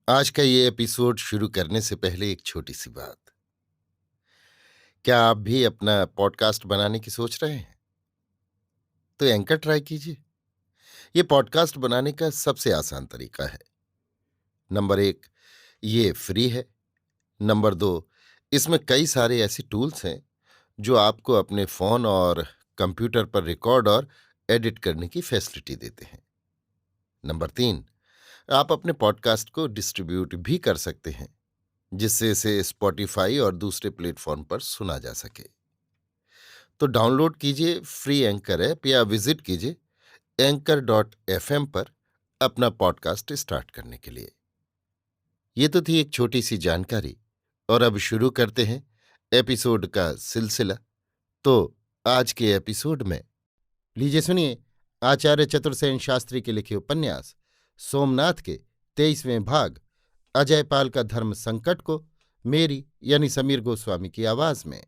आज का ये एपिसोड शुरू करने से पहले एक छोटी सी बात। क्या आप भी अपना पॉडकास्ट बनाने की सोच रहे हैं? तो एंकर ट्राई कीजिए। ये पॉडकास्ट बनाने का सबसे आसान तरीका है। नंबर 1, ये फ्री है। नंबर 2, इसमें कई सारे ऐसे टूल्स हैं जो आपको अपने फ़ोन और कंप्यूटर पर रिकॉर्ड और एडिट करने की फैसिलिटी देते हैं। नंबर 3, आप अपने पॉडकास्ट को डिस्ट्रीब्यूट भी कर सकते हैं, जिससे इसे स्पॉटिफाई और दूसरे प्लेटफॉर्म पर सुना जा सके। तो डाउनलोड कीजिए फ्री एंकर ऐप या विजिट कीजिए anchor.fm पर अपना पॉडकास्ट स्टार्ट करने के लिए। ये तो थी एक छोटी सी जानकारी, और अब शुरू करते हैं एपिसोड का सिलसिला। तो आज के एपिसोड में लीजिए सुनिए आचार्य चतुर्सेन शास्त्री के लिखे उपन्यास सोमनाथ के 23वें भाग अजयपाल का धर्म संकट को मेरी यानी समीर गोस्वामी की आवाज में।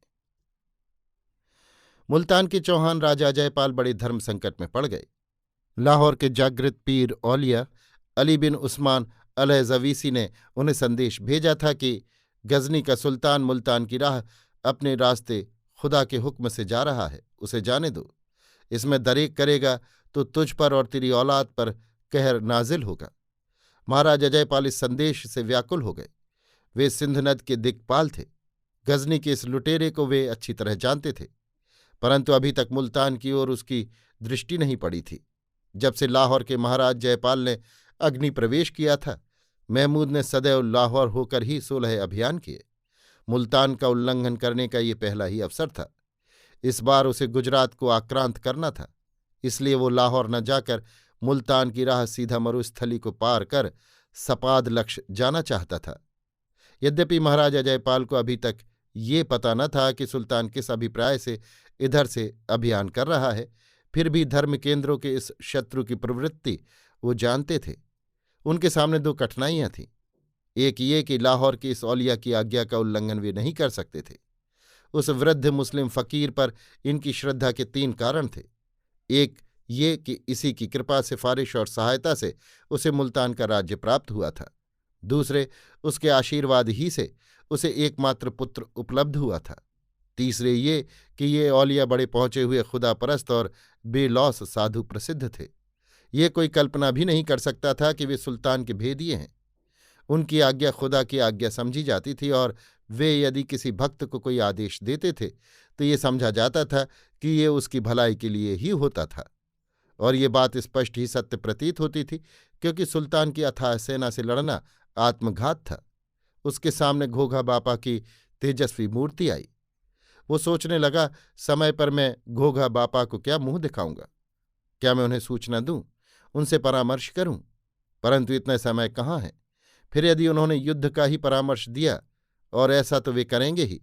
मुल्तान के चौहान राजा अजयपाल बड़े धर्म संकट में पड़ गए। लाहौर के जागृत पीर औलिया अली बिन उस्मान अलहज़वीसी ने उन्हें संदेश भेजा था कि गजनी का सुल्तान मुल्तान की राह अपने रास्ते खुदा के हुक्म से जा रहा है, उसे जाने दो। इसमें दरेक करेगा तो तुझ पर और तेरी औलाद पर कहर नाजिल होगा। महाराज अजयपाल इस संदेश से व्याकुल हो गए। वे सिंध नद के दिक्पाल थे। गजनी के इस लुटेरे को वे अच्छी तरह जानते थे, परंतु अभी तक मुल्तान की ओर उसकी दृष्टि नहीं पड़ी थी। जब से लाहौर के महाराज जयपाल ने अग्नि प्रवेश किया था, महमूद ने सदैव लाहौर होकर ही 16 अभियान किए। मुल्तान का उल्लंघन करने का ये पहला ही अवसर था। इस बार उसे गुजरात को आक्रांत करना था, इसलिए वो लाहौर न जाकर मुल्तान की राह सीधा मरुस्थली को पार कर सपाद लक्ष्य जाना चाहता था। यद्यपि महाराज अजयपाल को अभी तक ये पता न था कि सुल्तान किस अभिप्राय से इधर से अभियान कर रहा है, फिर भी धर्म केंद्रों के इस शत्रु की प्रवृत्ति वो जानते थे। उनके सामने दो कठिनाइयां थीं। एक ये कि लाहौर की इस औलिया की आज्ञा का उल्लंघन वे नहीं कर सकते थे। उस वृद्ध मुस्लिम फकीर पर इनकी श्रद्धा के 3 कारण थे। एक ये कि इसी की कृपा सिफारिश और सहायता से उसे मुल्तान का राज्य प्राप्त हुआ था। दूसरे, उसके आशीर्वाद ही से उसे एकमात्र पुत्र उपलब्ध हुआ था। तीसरे ये कि ये औलिया बड़े पहुंचे हुए खुदापरस्त और बेलौस साधु प्रसिद्ध थे। ये कोई कल्पना भी नहीं कर सकता था कि वे सुल्तान के भेदिए हैं। उनकी आज्ञा खुदा की आज्ञा समझी जाती थी, और वे यदि किसी भक्त को कोई आदेश देते थे तो ये समझा जाता था कि ये उसकी भलाई के लिए ही होता था। और ये बात स्पष्ट ही सत्य प्रतीत होती थी, क्योंकि सुल्तान की अथाह सेना से लड़ना आत्मघात था। उसके सामने घोघा बापा की तेजस्वी मूर्ति आई। वो सोचने लगा, समय पर मैं घोघा बापा को क्या मुंह दिखाऊंगा? क्या मैं उन्हें सूचना दूं, उनसे परामर्श करूं? परंतु इतना समय कहाँ है। फिर यदि उन्होंने युद्ध का ही परामर्श दिया, और ऐसा तो वे करेंगे ही,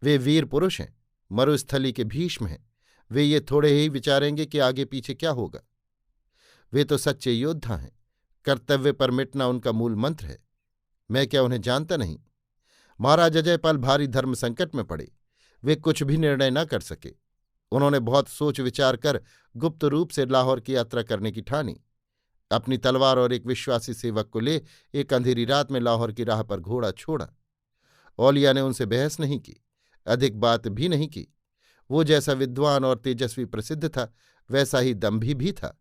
वे वीर पुरुष हैं, मरुस्थली के भीष्म हैं, वे ये थोड़े ही विचारेंगे कि आगे पीछे क्या होगा। वे तो सच्चे योद्धा हैं, कर्तव्य पर मिटना उनका मूल मंत्र है। मैं क्या उन्हें जानता नहीं? महाराज अजयपाल भारी धर्म संकट में पड़े। वे कुछ भी निर्णय न कर सके। उन्होंने बहुत सोच विचार कर गुप्त रूप से लाहौर की यात्रा करने की ठानी। अपनी तलवार और एक विश्वासी सेवक को ले एक अंधेरी रात में लाहौर की राह पर घोड़ा छोड़ा। औलिया ने उनसे बहस नहीं की, अधिक बात भी नहीं की। वो जैसा विद्वान और तेजस्वी प्रसिद्ध था, वैसा ही दम्भी भी था।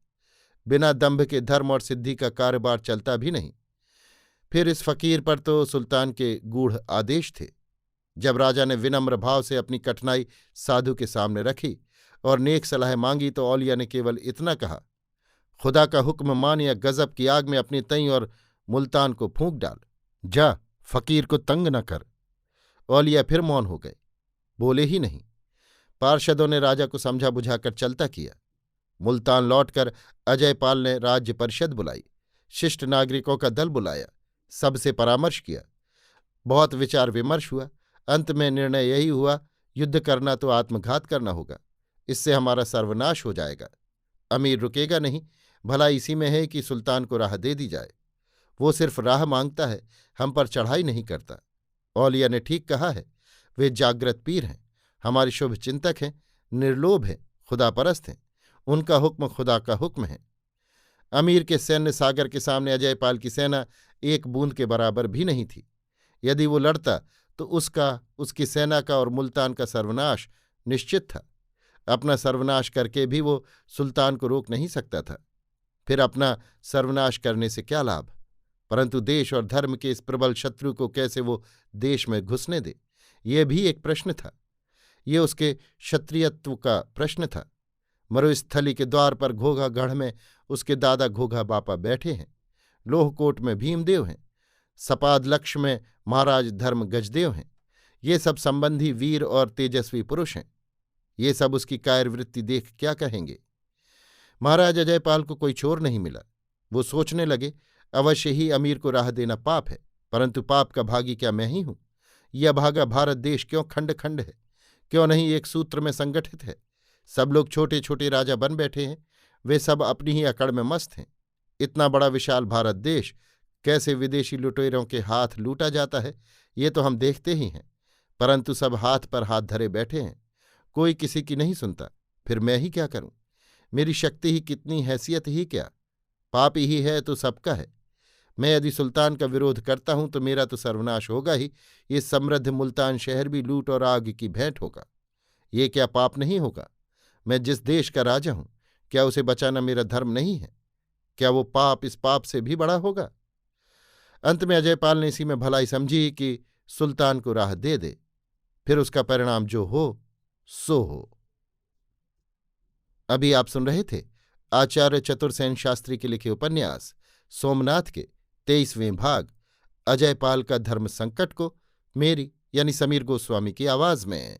बिना दम्भ के धर्म और सिद्धि का कारोबार चलता भी नहीं। फिर इस फकीर पर तो सुल्तान के गूढ़ आदेश थे। जब राजा ने विनम्र भाव से अपनी कठिनाई साधु के सामने रखी और नेक सलाह मांगी, तो औलिया ने केवल इतना कहा, खुदा का हुक्म मान या गजब की आग में अपनी तई और मुल्तान को फूंक डाल। जा, फकीर को तंग न कर। औलिया फिर मौन हो गए, बोले ही नहीं। पार्षदों ने राजा को समझा बुझाकर चलता किया। मुल्तान लौटकर अजयपाल ने राज्य परिषद बुलाई, शिष्ट नागरिकों का दल बुलाया, सबसे परामर्श किया। बहुत विचार विमर्श हुआ। अंत में निर्णय यही हुआ, युद्ध करना तो आत्मघात करना होगा, इससे हमारा सर्वनाश हो जाएगा। अमीर रुकेगा नहीं, भला इसी में है कि सुल्तान को राह दे दी जाए। वो सिर्फ राह मांगता है, हम पर चढ़ाई नहीं करता। औलिया ने ठीक कहा है, वे जागृत पीर हैं, हमारे शुभ चिंतक हैं, निर्लोभ हैं, खुदापरस्त हैं। उनका हुक्म खुदा का हुक्म है। अमीर के सैन्य सागर के सामने अजयपाल की सेना एक बूंद के बराबर भी नहीं थी। यदि वो लड़ता तो उसका, उसकी सेना का और मुल्तान का सर्वनाश निश्चित था। अपना सर्वनाश करके भी वो सुल्तान को रोक नहीं सकता था। फिर अपना सर्वनाश करने से क्या लाभ? परंतु देश और धर्म के इस प्रबल शत्रु को कैसे वो देश में घुसने दे, ये भी एक प्रश्न था। ये उसके क्षत्रियत्व का प्रश्न था। मरुस्थली के द्वार पर घोघागढ़ में उसके दादा घोघा बापा बैठे हैं, लोहकोट में भीमदेव हैं, सपादलक्ष में महाराज धर्म गजदेव हैं। ये सब संबंधी वीर और तेजस्वी पुरुष हैं। ये सब उसकी कायरवृत्ति देख क्या कहेंगे? महाराज अजयपाल को कोई चोर नहीं मिला। वो सोचने लगे, अवश्य ही अमीर को राह देना पाप है, परंतु पाप का भागी क्या मैं ही हूं? यह अभागा भारत देश क्यों खंड खंड है? क्यों नहीं एक सूत्र में संगठित है? सब लोग छोटे छोटे राजा बन बैठे हैं। वे सब अपनी ही अकड़ में मस्त हैं। इतना बड़ा विशाल भारत देश कैसे विदेशी लुटेरों के हाथ लूटा जाता है, ये तो हम देखते ही हैं। परंतु सब हाथ पर हाथ धरे बैठे हैं, कोई किसी की नहीं सुनता। फिर मैं ही क्या करूं? मेरी शक्ति ही कितनी, हैसियत ही क्या? पाप ही है तो सबका है। मैं यदि सुल्तान का विरोध करता हूं तो मेरा तो सर्वनाश होगा ही, ये समृद्ध मुल्तान शहर भी लूट और आग की भेंट होगा। ये क्या पाप नहीं होगा? मैं जिस देश का राजा हूं, क्या उसे बचाना मेरा धर्म नहीं है? क्या वो पाप इस पाप से भी बड़ा होगा? अंत में अजयपाल ने इसी में भलाई समझी कि सुल्तान को राह दे दे, फिर उसका परिणाम जो हो सो हो। अभी आप सुन रहे थे आचार्य चतुर्सेन शास्त्री के लिखे उपन्यास सोमनाथ के 23वें भाग अजयपाल का धर्म संकट को, मेरी यानी समीर गोस्वामी की आवाज में।